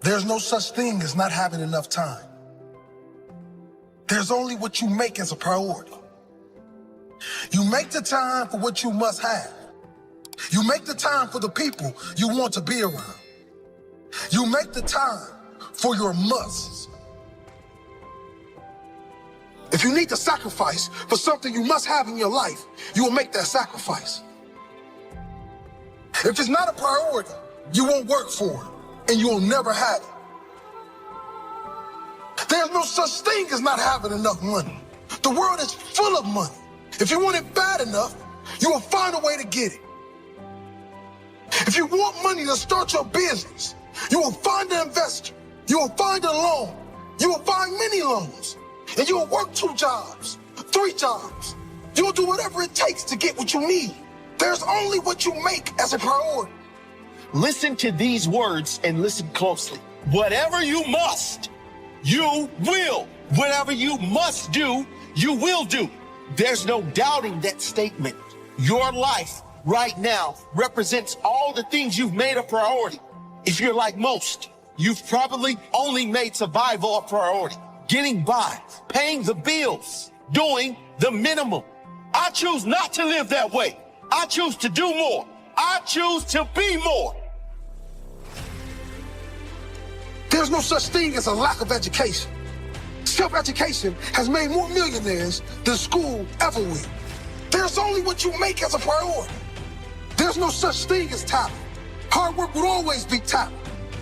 There's no such thing as not having enough time. There's only what you make as a priority. You make the time for what you must have. You make the time for the people you want to be around. You make the time for your musts. If you need to sacrifice for something you must have in your life, you will make that sacrifice. If it's not a priority, you won't work for it, and you will never have it. There's no such thing as not having enough money. The world is full of money. If you want it bad enough, you will find a way to get it. If you want money to start your business, you will find an investor. You will find a loan. You will find many loans. And you will work 2 jobs, 3 jobs. You will do whatever it takes to get what you need. There's only what you make as a priority. Listen to these words and listen closely. Whatever you must, you will. Whatever you must do, you will do. There's no doubting that statement. Your life right now represents all the things you've made a priority. If you're like most, you've probably only made survival a priority. Getting by, paying the bills, doing the minimum. I choose not to live that way. I choose to do more. I choose to be more. There's no such thing as a lack of education. Self-education has made more millionaires than school ever will. There's only what you make as a priority. There's no such thing as talent. Hard work will always be talent.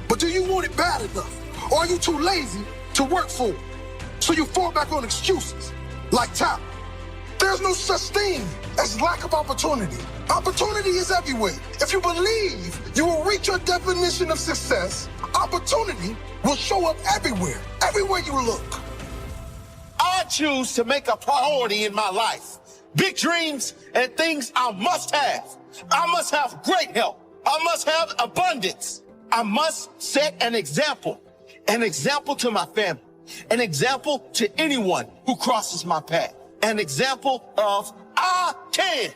But do you want it bad enough? Or are you too lazy to work for it? So you fall back on excuses like talent. There's no such thing as lack of opportunity. Opportunity is everywhere. If you believe you will reach your definition of success, opportunity will show up everywhere you look. I choose to make a priority in my life. Big dreams and things I must have. I must have great health. I must have abundance. I must set an example to my family, an example to anyone who crosses my path, an example of I can,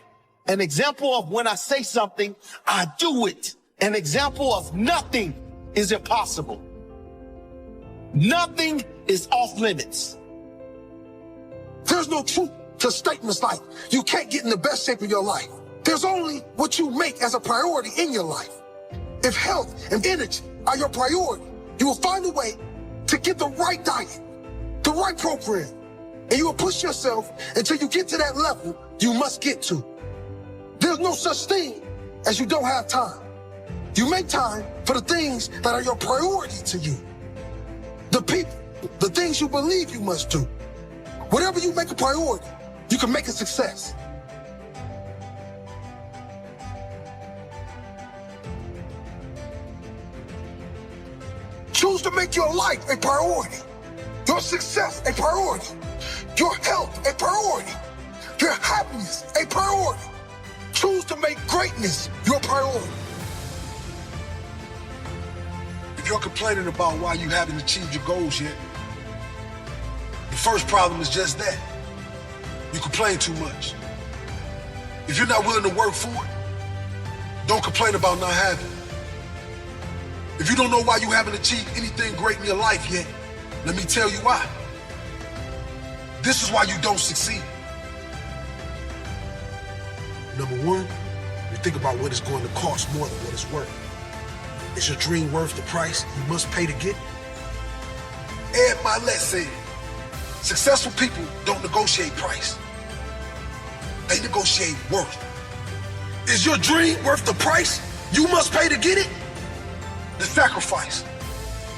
an example of when I say something, I do it, an example of nothing is impossible. Nothing is off limits. There's no truth to statements like, you can't get in the best shape of your life. There's only what you make as a priority in your life. If health and energy are your priority, you will find a way to get the right diet, the right program, and you will push yourself until you get to that level you must get to. There's no such thing as you don't have time. You make time for the things that are your priority to you. The people, the things you believe you must do. Whatever you make a priority, you can make a success. Choose to make your life a priority, your success a priority, your health a priority, your happiness a priority. Choose to make greatness your priority. If you're complaining about why you haven't achieved your goals yet, the first problem is just that. You complain too much. If you're not willing to work for it, don't complain about not having it. If you don't know why you haven't achieved anything great in your life yet, let me tell you why. This is why you don't succeed. Number one, you think about what it's going to cost more than what it's worth. Is your dream worth the price you must pay to get it? Ed Milet said, successful people don't negotiate price. They negotiate worth. Is your dream worth the price you must pay to get it? The sacrifice,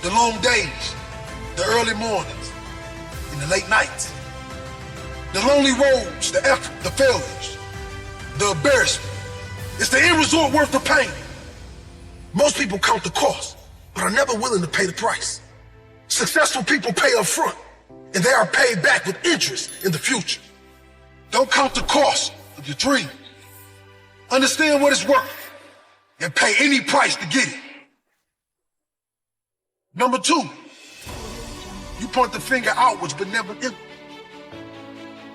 the long days, the early mornings, and the late nights, the lonely roads, the effort, the failures, the embarrassment. It's the end result worth the pain. Most people count the cost, but are never willing to pay the price. Successful people pay up front, and they are paid back with interest in the future. Don't count the cost of your dream. Understand what it's worth, and pay any price to get it. Number two, you point the finger outwards, but never inward.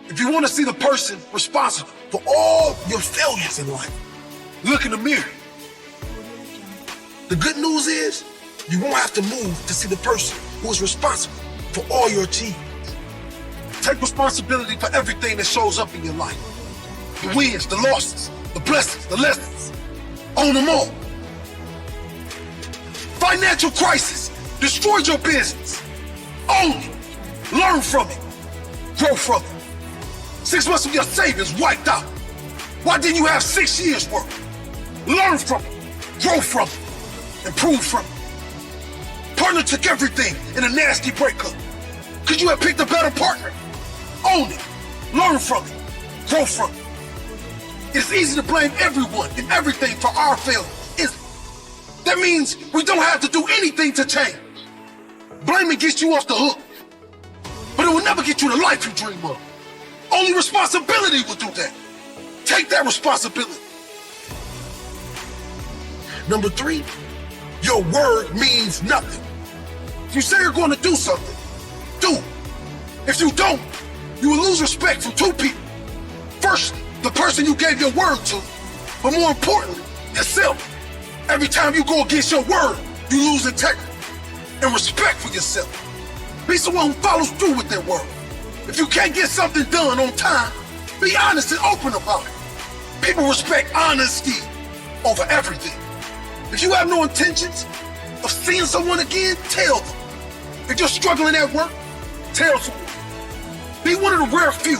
If you want to see the person responsible for all your failures in life, look in the mirror. The good news is, You won't have to move to see the person who is responsible for all your achievements. Take responsibility for everything that shows up in your life. The wins, the losses, the blessings, the lessons. Own them all. Financial crisis destroyed your business. Own it. Learn from it. Grow from it. 6 months of your savings wiped out. Why didn't you have 6 years' worth? Learn from it. Grow from it. Improve from it. Partner took everything in a nasty breakup. Could you have picked a better partner? Own it. Learn from it. Grow from it. It's easy to blame everyone and everything for our failures, isn't it? That means we don't have to do anything to change. Blaming gets you off the hook, but it will never get you the life you dream of. Only responsibility will do that. Take that responsibility. Number 3, your word means nothing. If you say you're going to do something, do it. If you don't, you will lose respect from 2 people. First, the person you gave your word to, but more importantly, yourself. Every time you go against your word, you lose integrity and respect for yourself. Be someone who follows through with their word. If you can't get something done on time, be honest and open about it. People respect honesty over everything. If you have no intentions of seeing someone again, tell them. If you're struggling at work, tell someone. Be one of the rare few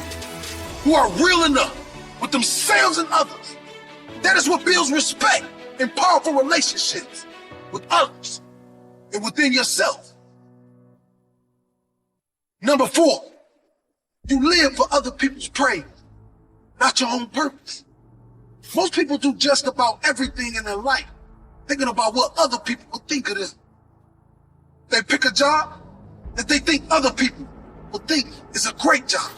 who are real enough with themselves and others. That is what builds respect and powerful relationships with others and within yourself. Number 4, you live for other people's praise, not your own purpose. Most people do just about everything in their life thinking about what other people will think of them. They pick a job that they think other people will think is a great job.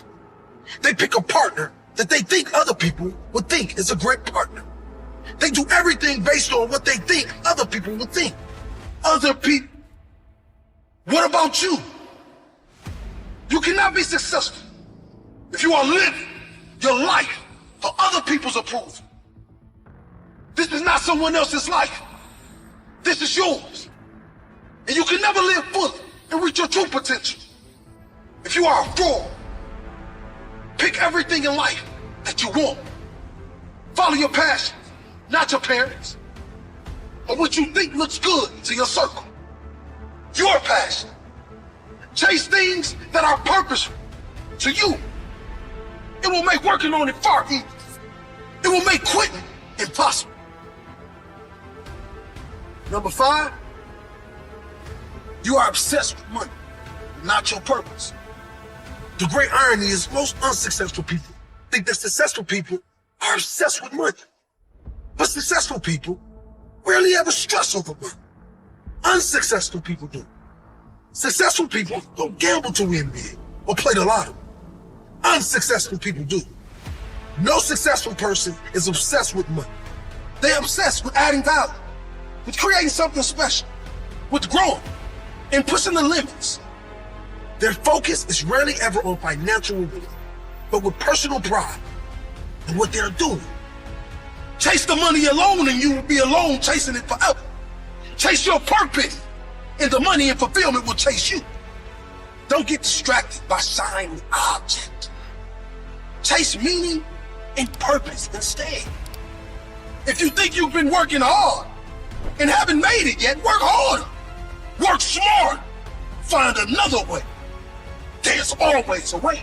They pick a partner that they think other people would think is a great partner. They do everything based on what they think other people will think. Other people. What about you? You cannot be successful if you are living your life for other people's approval. This is not someone else's life. This is yours. And you can never live fully and reach your true potential if you are a fraud. Pick everything in life that you want. Follow your passions, not your parents, or what you think looks good to your circle. Your passion. Chase things that are purposeful to you. It will make working on it far easier. It will make quitting impossible. Number 5, you are obsessed with money, not your purpose. The great irony is most unsuccessful people think that successful people are obsessed with money. But successful people rarely ever stress over money. Unsuccessful people do. Successful people don't gamble to win big or play the lottery. Unsuccessful people do. No successful person is obsessed with money. They're obsessed with adding value, with creating something special, with growing and pushing the limits. Their focus is rarely ever on financial reward, but with personal pride in what they're doing. Chase the money alone and you will be alone chasing it forever. Chase your purpose and the money and fulfillment will chase you. Don't get distracted by shiny objects. Chase meaning and purpose instead. If you think you've been working hard and haven't made it yet, work harder. Work smart. Find another way. There's always a way.